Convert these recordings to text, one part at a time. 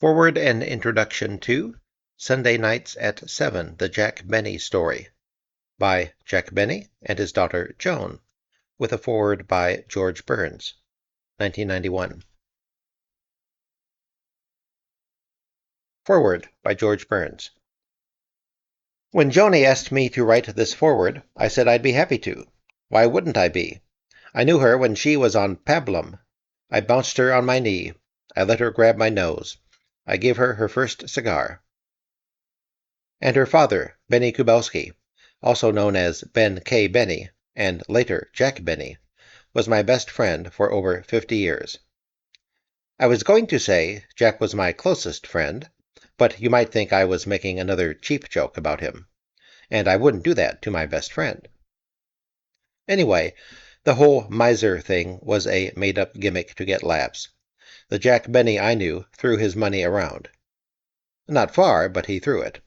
Foreword and Introduction to Sunday Nights at 7, The Jack Benny Story by Jack Benny and his daughter Joan, with a foreword by George Burns, 1991. Foreword by George Burns. When Joni asked me to write this foreword, I said I'd be happy to. Why wouldn't I be? I knew her when she was on pablum. I bounced her on my knee. I let her grab my nose. I gave her her first cigar. And her father, Benny Kubelski, also known as Ben K. Benny, and later Jack Benny, was my best friend for over 50 years. I was going to say Jack was my closest friend, but you might think I was making another cheap joke about him, and I wouldn't do that to my best friend. Anyway, the whole miser thing was a made-up gimmick to get laughs. The Jack Benny I knew threw his money around. Not far, but he threw it.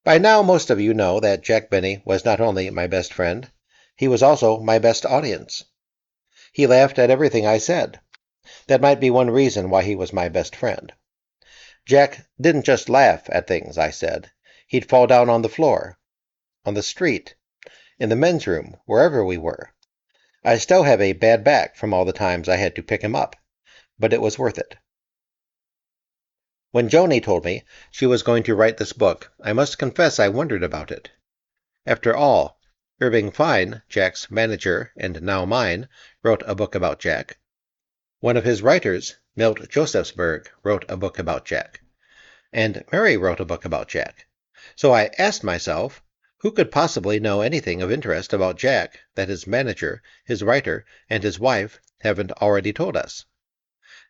By now most of you know that Jack Benny was not only my best friend, he was also my best audience. He laughed at everything I said. That might be one reason why he was my best friend. Jack didn't just laugh at things I said. He'd fall down on the floor, on the street, in the men's room, wherever we were. I still have a bad back from all the times I had to pick him up, but it was worth it. When Joni told me she was going to write this book, I must confess I wondered about it. After all, Irving Fine, Jack's manager and now mine, wrote a book about Jack. One of his writers, Milt Josephsberg, wrote a book about Jack. And Mary wrote a book about Jack. So I asked myself, who could possibly know anything of interest about Jack that his manager, his writer, and his wife haven't already told us?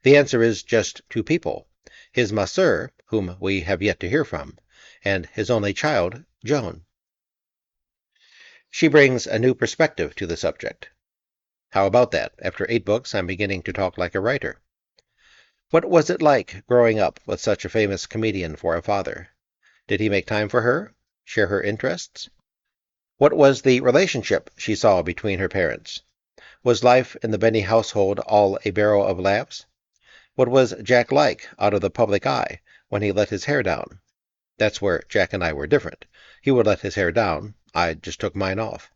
The answer is just two people, his masseur, whom we have yet to hear from, and his only child, Joan. She brings a new perspective to the subject. How about that? After 8 books, I'm beginning to talk like a writer. What was it like growing up with such a famous comedian for a father? Did he make time for her? Share her interests? What was the relationship she saw between her parents? Was life in the Benny household all a barrel of laughs? What was Jack like out of the public eye when he let his hair down? That's where Jack and I were different. He would let his hair down. I just took mine off.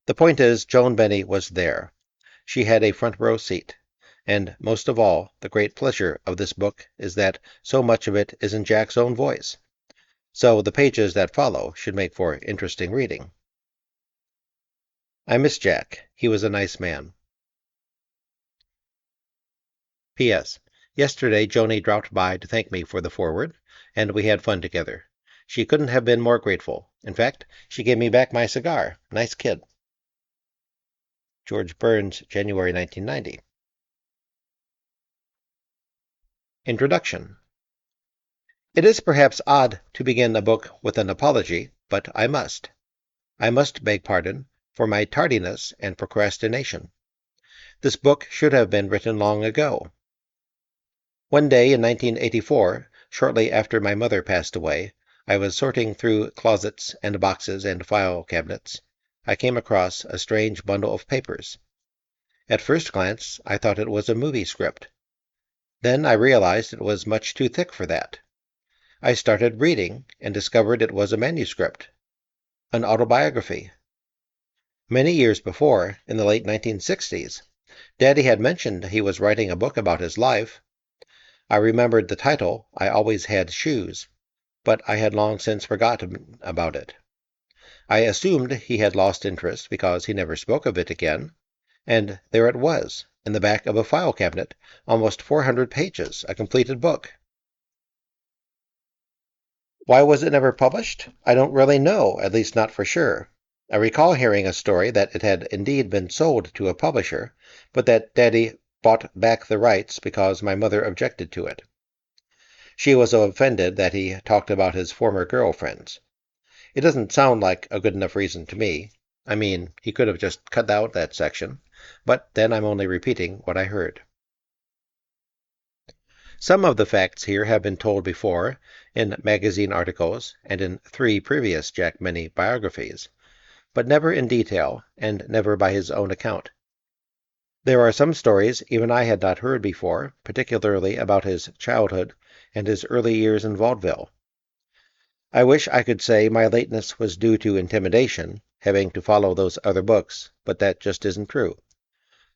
The point is, Joan Benny was there. She had a front row seat. And most of all, the great pleasure of this book is that so much of it is in Jack's own voice. So the pages that follow should make for interesting reading. I miss Jack. He was a nice man. P.S. Yesterday Joni dropped by to thank me for the foreword, and we had fun together. She couldn't have been more grateful. In fact, she gave me back my cigar. Nice kid. George Burns, January 1990. Introduction. It is perhaps odd to begin a book with an apology, but I must. I must beg pardon for my tardiness and procrastination. This book should have been written long ago. One day in 1984, shortly after my mother passed away, I was sorting through closets and boxes and file cabinets. I came across a strange bundle of papers. At first glance, I thought it was a movie script. Then I realized it was much too thick for that. I started reading and discovered it was a manuscript, an autobiography. Many years before, in the late 1960s, Daddy had mentioned he was writing a book about his life. I remembered the title, I Always Had Shoes, but I had long since forgotten about it. I assumed he had lost interest because he never spoke of it again, and there it was, in the back of a file cabinet, almost 400 pages, a completed book. Why was it never published? I don't really know, at least not for sure. I recall hearing a story that it had indeed been sold to a publisher, but that Daddy bought back the rights because my mother objected to it. She was so offended that he talked about his former girlfriends. It doesn't sound like a good enough reason to me. I mean, he could have just cut out that section, but then I'm only repeating what I heard. Some of the facts here have been told before in magazine articles and in 3 previous Jack Benny biographies, but never in detail and never by his own account. There are some stories even I had not heard before, particularly about his childhood and his early years in vaudeville. I wish I could say my lateness was due to intimidation, having to follow those other books, but that just isn't true.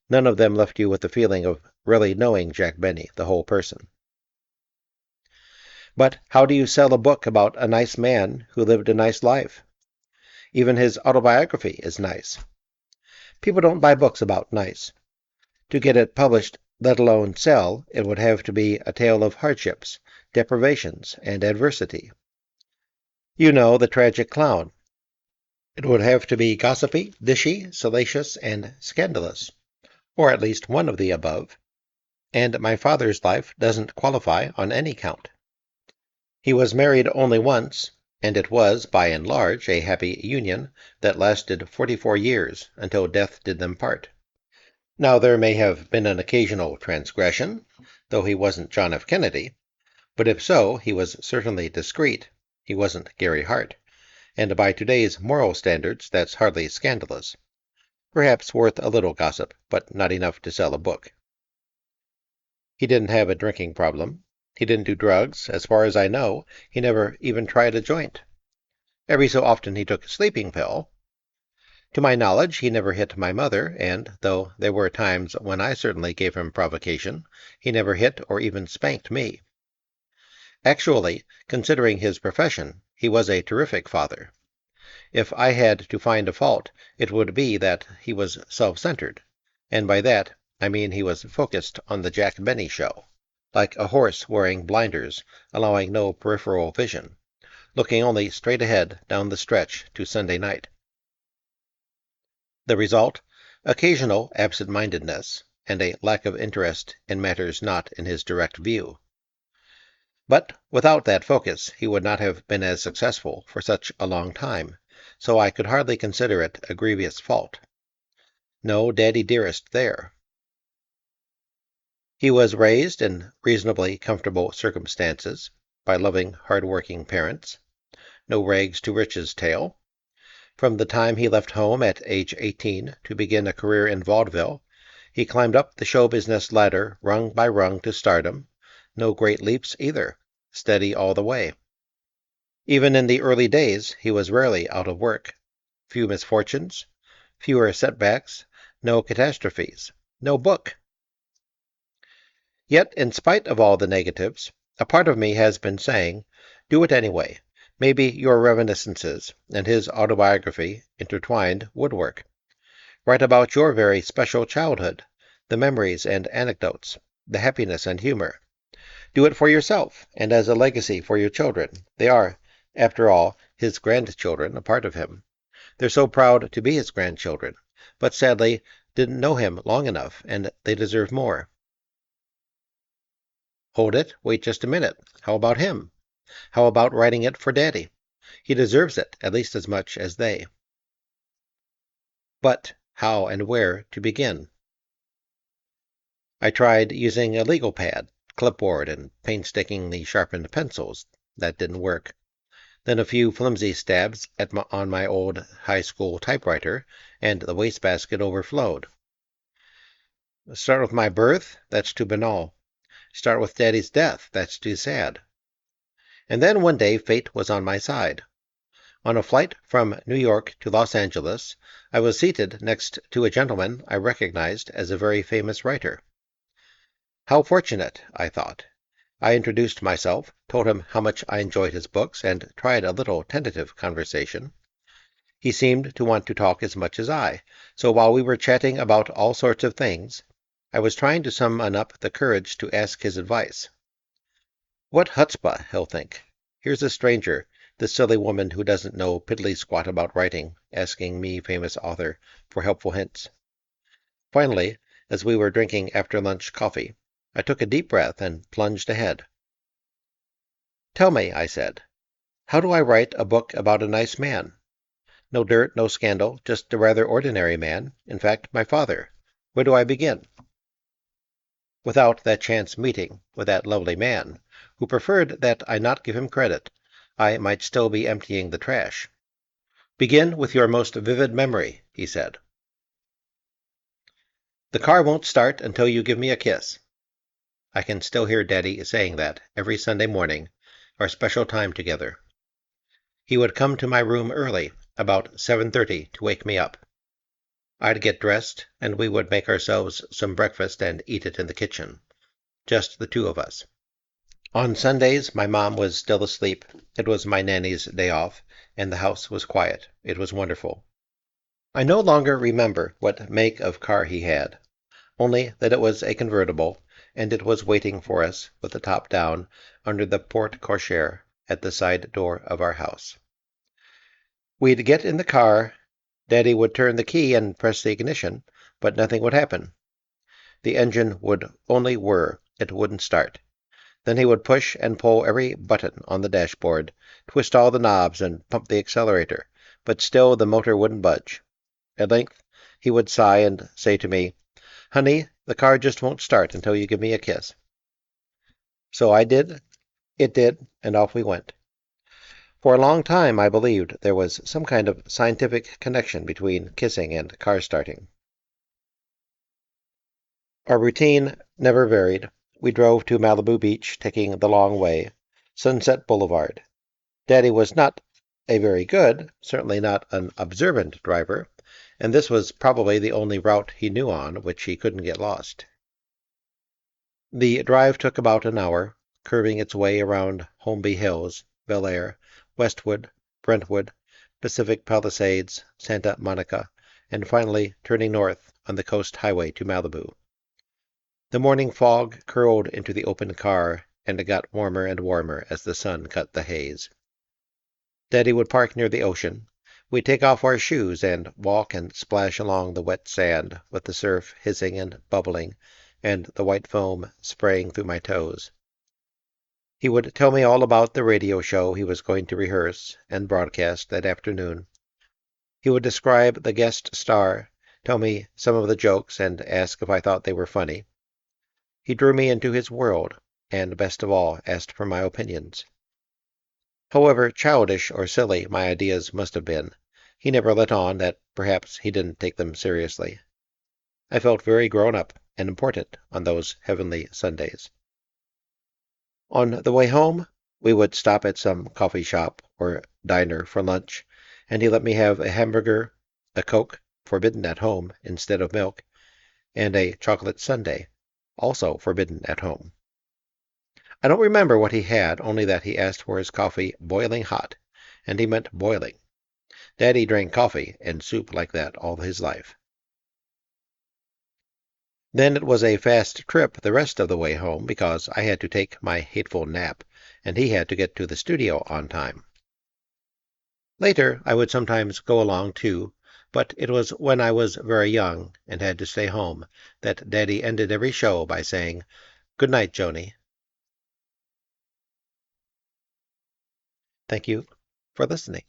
None of them left you with the feeling of really knowing Jack Benny, the whole person. But how do you sell a book about a nice man who lived a nice life? Even his autobiography is nice. People don't buy books about nice. To get it published, let alone sell, it would have to be a tale of hardships, deprivations, and adversity. You know, the tragic clown. It would have to be gossipy, dishy, salacious, and scandalous, or at least one of the above, and my father's life doesn't qualify on any count. He was married only once, and it was, by and large, a happy union that lasted 44 years, until death did them part. Now there may have been an occasional transgression, though he wasn't John F. Kennedy, but if so, he was certainly discreet. He wasn't Gary Hart, and by today's moral standards, that's hardly scandalous. Perhaps worth a little gossip, but not enough to sell a book. He didn't have a drinking problem. He didn't do drugs. As far as I know, he never even tried a joint. Every so often he took a sleeping pill. To my knowledge, he never hit my mother, and, though there were times when I certainly gave him provocation, he never hit or even spanked me. Actually, considering his profession, he was a terrific father. If I had to find a fault, it would be that he was self-centered, and by that I mean he was focused on the Jack Benny show, like a horse wearing blinders, allowing no peripheral vision, looking only straight ahead down the stretch to Sunday night. The result? Occasional absent-mindedness, and a lack of interest in matters not in his direct view. But without that focus, he would not have been as successful for such a long time, so I could hardly consider it a grievous fault. No daddy dearest there. He was raised in reasonably comfortable circumstances by loving, hard-working parents. No rags to riches tale. From the time he left home at age 18 to begin a career in vaudeville, he climbed up the show business ladder rung by rung to stardom. No great leaps either. Steady all the way. Even in the early days, he was rarely out of work. Few misfortunes, fewer setbacks, no catastrophes, no book. Yet, in spite of all the negatives, a part of me has been saying, do it anyway. Maybe your reminiscences and his autobiography intertwined would work. Write about your very special childhood, the memories and anecdotes, the happiness and humor. Do it for yourself, and as a legacy for your children. They are, after all, his grandchildren, a part of him. They're so proud to be his grandchildren, but sadly didn't know him long enough, and they deserve more. Hold it, wait just a minute. How about him? How about writing it for Daddy? He deserves it at least as much as they. But how and where to begin? I tried using a legal pad, clipboard, and painstakingly sharpened pencils. That didn't work. Then a few flimsy stabs on my old high school typewriter, and the wastebasket overflowed. Start with my birth? That's too banal. Start with Daddy's death? That's too sad. And then one day fate was on my side. On a flight from New York to Los Angeles, I was seated next to a gentleman I recognized as a very famous writer. How fortunate, I thought. I introduced myself, told him how much I enjoyed his books, and tried a little tentative conversation. He seemed to want to talk as much as I, so while we were chatting about all sorts of things, I was trying to summon up the courage to ask his advice. What chutzpah, he'll think. Here's a stranger, this silly woman who doesn't know piddly squat about writing, asking me, famous author, for helpful hints. Finally, as we were drinking after-lunch coffee, I took a deep breath and plunged ahead. Tell me, I said, how do I write a book about a nice man? No dirt, no scandal, just a rather ordinary man, in fact, my father. Where do I begin? Without that chance meeting with that lovely man, who preferred that I not give him credit, I might still be emptying the trash. Begin with your most vivid memory, he said. The car won't start until you give me a kiss. I can still hear Daddy saying that every Sunday morning, our special time together. He would come to my room early, about 7:30, to wake me up. I'd get dressed, and we would make ourselves some breakfast and eat it in the kitchen, just the two of us. On Sundays, my mom was still asleep. It was my nanny's day off, and the house was quiet. It was wonderful. I no longer remember what make of car he had, only that it was a convertible, and it was waiting for us with the top down under the porte cochere at the side door of our house. We'd get in the car. Daddy would turn the key and press the ignition, but nothing would happen. The engine would only whir. It wouldn't start. Then he would push and pull every button on the dashboard, twist all the knobs, and pump the accelerator, but still the motor wouldn't budge. At length he would sigh and say to me, "Honey, the car just won't start until you give me a kiss." So I did, it did, and off we went. For a long time I believed there was some kind of scientific connection between kissing and car starting. Our routine never varied. We drove to Malibu Beach, taking the long way, Sunset Boulevard. Daddy was not a very good, certainly not an observant driver, and this was probably the only route he knew on which he couldn't get lost. The drive took about an hour, curving its way around Holmby Hills, Bel Air, Westwood, Brentwood, Pacific Palisades, Santa Monica, and finally turning north on the coast highway to Malibu. The morning fog curled into the open car, and it got warmer and warmer as the sun cut the haze. Daddy would park near the ocean. We'd take off our shoes and walk and splash along the wet sand, with the surf hissing and bubbling, and the white foam spraying through my toes. He would tell me all about the radio show he was going to rehearse and broadcast that afternoon. He would describe the guest star, tell me some of the jokes, and ask if I thought they were funny. He drew me into his world, and best of all, asked for my opinions. However childish or silly my ideas must have been, he never let on that perhaps he didn't take them seriously. I felt very grown up and important on those heavenly Sundays. On the way home, we would stop at some coffee shop or diner for lunch, and he let me have a hamburger, a Coke, forbidden at home instead of milk, and a chocolate sundae, also forbidden at home. I don't remember what he had, only that he asked for his coffee boiling hot, and he meant boiling. Daddy drank coffee and soup like that all his life. Then it was a fast trip the rest of the way home because I had to take my hateful nap, and he had to get to the studio on time. Later, I would sometimes go along too, but it was when I was very young and had to stay home that Daddy ended every show by saying, "Good night, Joni." Thank you for listening.